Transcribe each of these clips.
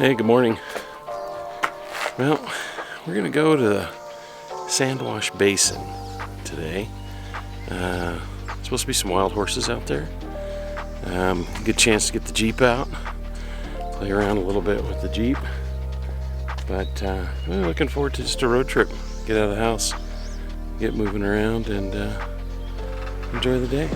Hey, good morning. Well, we're gonna go to the Sand Wash Basin today. Supposed to be some wild horses out there. Good chance to get the Jeep out, play around a little bit with the Jeep. But really looking forward to just a road trip. Get out of the house, get moving around, and enjoy the day.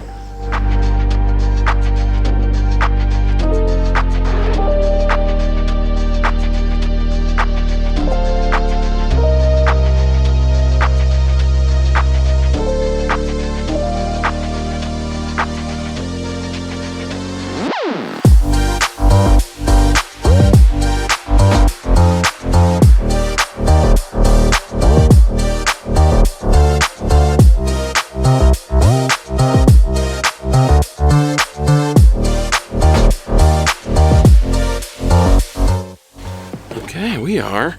Okay, we are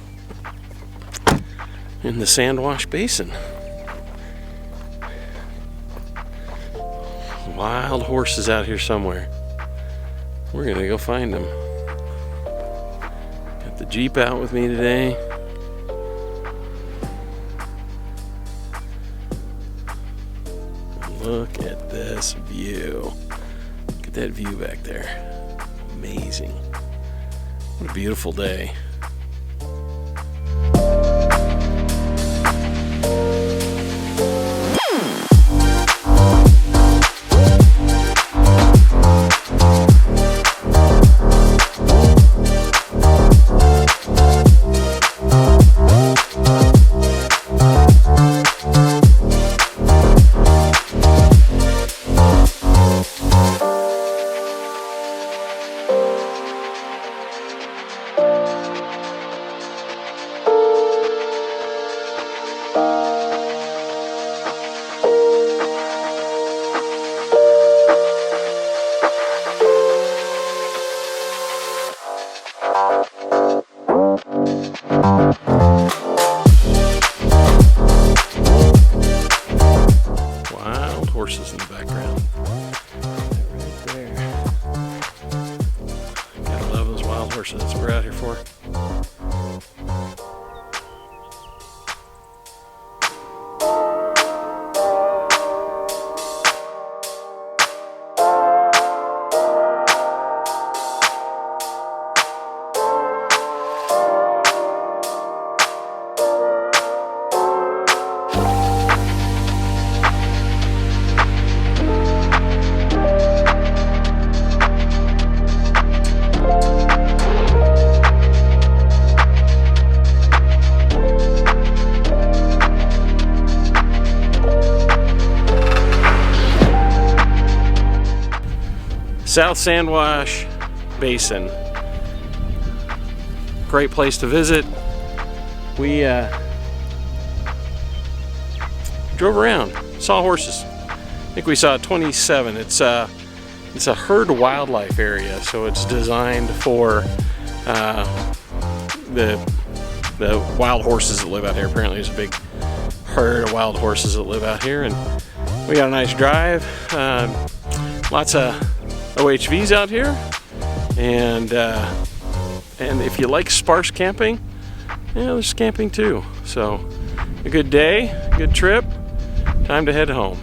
in the Sand Wash Basin. Wild horses out here somewhere. We're gonna go find them. Got the Jeep out with me today. Look at this view. Look at that view back there. Amazing. What a beautiful day. Wild horses in the background. Right there. Gotta love those wild horses. That's what we're out here for. South Sand Wash Basin. Great place to visit. We drove around, saw horses. I think we saw 27. It's a herd wildlife area, so it's designed for the wild horses that live out here. Apparently there's a big herd of wild horses that live out here, and we got a nice drive. Lots of OHVs out here, and if you like sparse camping, yeah, there's camping too. So a good day, good trip, time to head home.